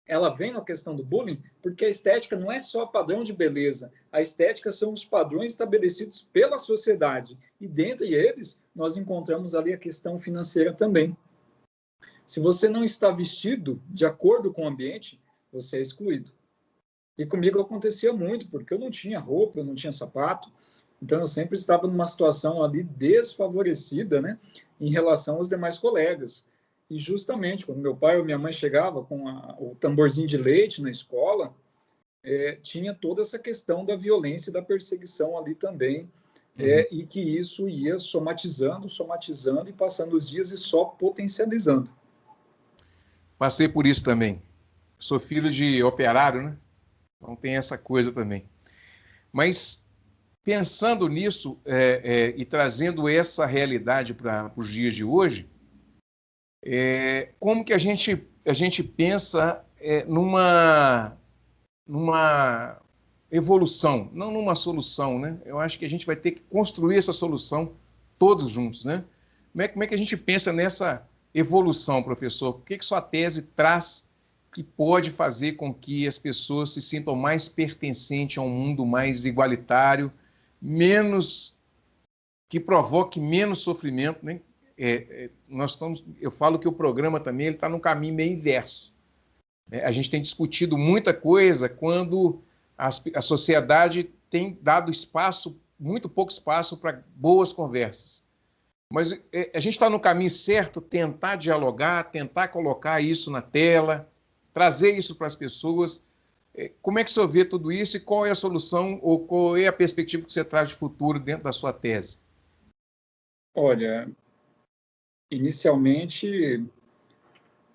ela vem na questão do bullying, porque a estética não é só padrão de beleza, a estética são os padrões estabelecidos pela sociedade, e dentre eles, nós encontramos ali a questão financeira também. Se você não está vestido de acordo com o ambiente, você é excluído. E comigo acontecia muito, porque eu não tinha roupa, eu não tinha sapato, então eu sempre estava numa situação ali desfavorecida, né, em relação aos demais colegas. E justamente quando meu pai ou minha mãe chegava com o tamborzinho de leite na escola, tinha toda essa questão da violência e da perseguição ali também, e que isso ia somatizando e passando os dias e só potencializando. Passei por isso também. Sou filho de operário, né? Então tem essa coisa também. Mas pensando nisso e trazendo essa realidade para os dias de hoje, como que a gente pensa numa evolução, não numa solução, né? Eu acho que a gente vai ter que construir essa solução todos juntos, né? Como é que a gente pensa nessa evolução, professor? O que sua tese traz que pode fazer com que as pessoas se sintam mais pertencentes a um mundo mais igualitário, que provoque menos sofrimento, né? Eu falo que o programa também está no caminho meio inverso. A gente tem discutido muita coisa quando a sociedade tem dado muito pouco espaço para boas conversas. Mas a gente está no caminho certo, tentar dialogar, tentar colocar isso na tela, trazer isso para as pessoas. Como é que o senhor vê tudo isso e qual é a solução ou qual é a perspectiva que você traz de futuro dentro da sua tese? Olha, inicialmente,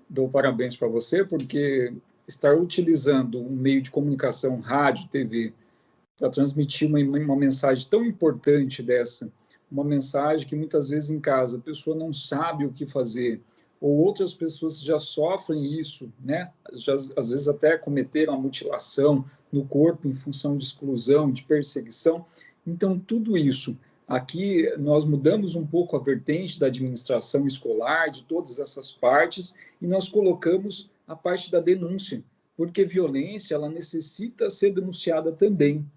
dou parabéns para você, porque estar utilizando um meio de comunicação, rádio, TV, para transmitir uma mensagem tão importante dessa, uma mensagem que muitas vezes em casa a pessoa não sabe o que fazer, ou outras pessoas já sofrem isso, né? Às vezes até cometeram a mutilação no corpo em função de exclusão, de perseguição. Então, tudo isso, aqui nós mudamos um pouco a vertente da administração escolar, de todas essas partes, e nós colocamos a parte da denúncia, porque violência ela necessita ser denunciada também.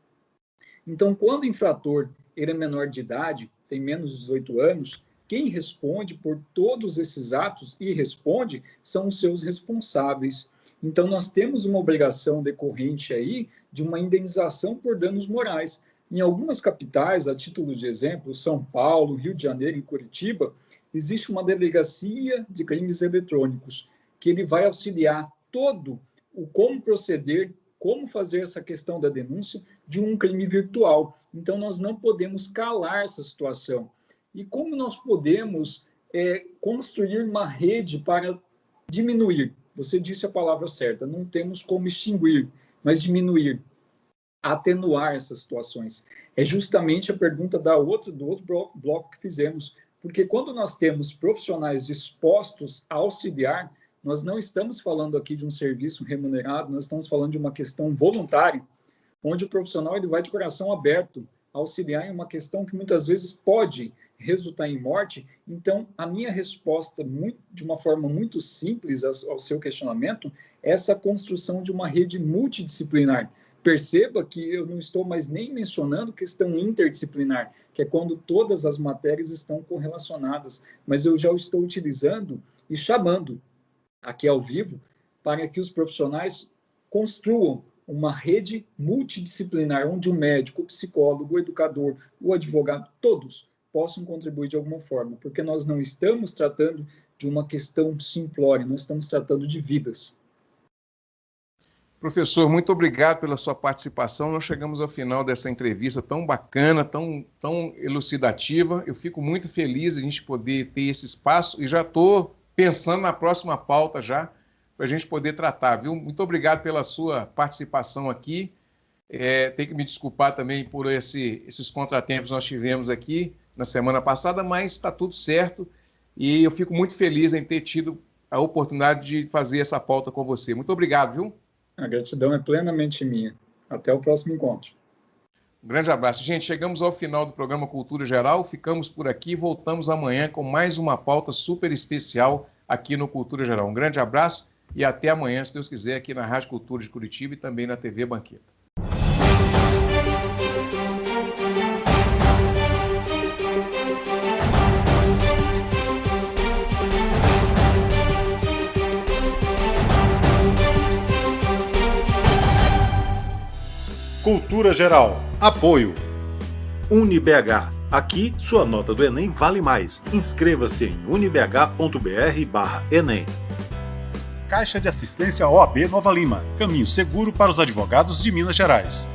Então, quando o infrator ele é menor de idade, tem menos de 18 anos, quem responde por todos esses atos e responde são os seus responsáveis. Então, nós temos uma obrigação decorrente aí de uma indenização por danos morais. Em algumas capitais, a título de exemplo, São Paulo, Rio de Janeiro e Curitiba, existe uma delegacia de crimes eletrônicos, que ele vai auxiliar todo o como proceder, como fazer essa questão da denúncia de um crime virtual. Então, nós não podemos calar essa situação. E como nós podemos construir uma rede para diminuir? Você disse a palavra certa, não temos como extinguir, mas diminuir, atenuar essas situações. É justamente a pergunta do outro bloco que fizemos, porque quando nós temos profissionais dispostos a auxiliar, nós não estamos falando aqui de um serviço remunerado, nós estamos falando de uma questão voluntária, onde o profissional ele vai de coração aberto auxiliar em uma questão que muitas vezes pode resultar em morte. Então, a minha resposta, de uma forma muito simples ao seu questionamento, é essa construção de uma rede multidisciplinar. Perceba que eu não estou mais nem mencionando questão interdisciplinar, que é quando todas as matérias estão correlacionadas, mas eu já estou utilizando e chamando aqui ao vivo para que os profissionais construam uma rede multidisciplinar, onde o médico, o psicólogo, o educador, o advogado, todos possam contribuir de alguma forma, porque nós não estamos tratando de uma questão simplória, nós estamos tratando de vidas. Professor, muito obrigado pela sua participação. Nós chegamos ao final dessa entrevista tão bacana, tão elucidativa. Eu fico muito feliz de a gente poder ter esse espaço e já estou pensando na próxima pauta já, para a gente poder tratar, viu? Muito obrigado pela sua participação aqui. Tem que me desculpar também por esses contratempos que nós tivemos aqui na semana passada, mas está tudo certo e eu fico muito feliz em ter tido a oportunidade de fazer essa pauta com você. Muito obrigado, viu? A gratidão é plenamente minha. Até o próximo encontro. Um grande abraço. Gente, chegamos ao final do programa Cultura Geral, ficamos por aqui e voltamos amanhã com mais uma pauta super especial aqui no Cultura Geral. Um grande abraço e até amanhã, se Deus quiser, aqui na Rádio Cultura de Curitiba e também na TV Banqueta. Cultura Geral. Apoio. UniBH. Aqui, sua nota do Enem vale mais. Inscreva-se em unibh.br/Enem. Caixa de Assistência OAB Nova Lima. Caminho seguro para os advogados de Minas Gerais.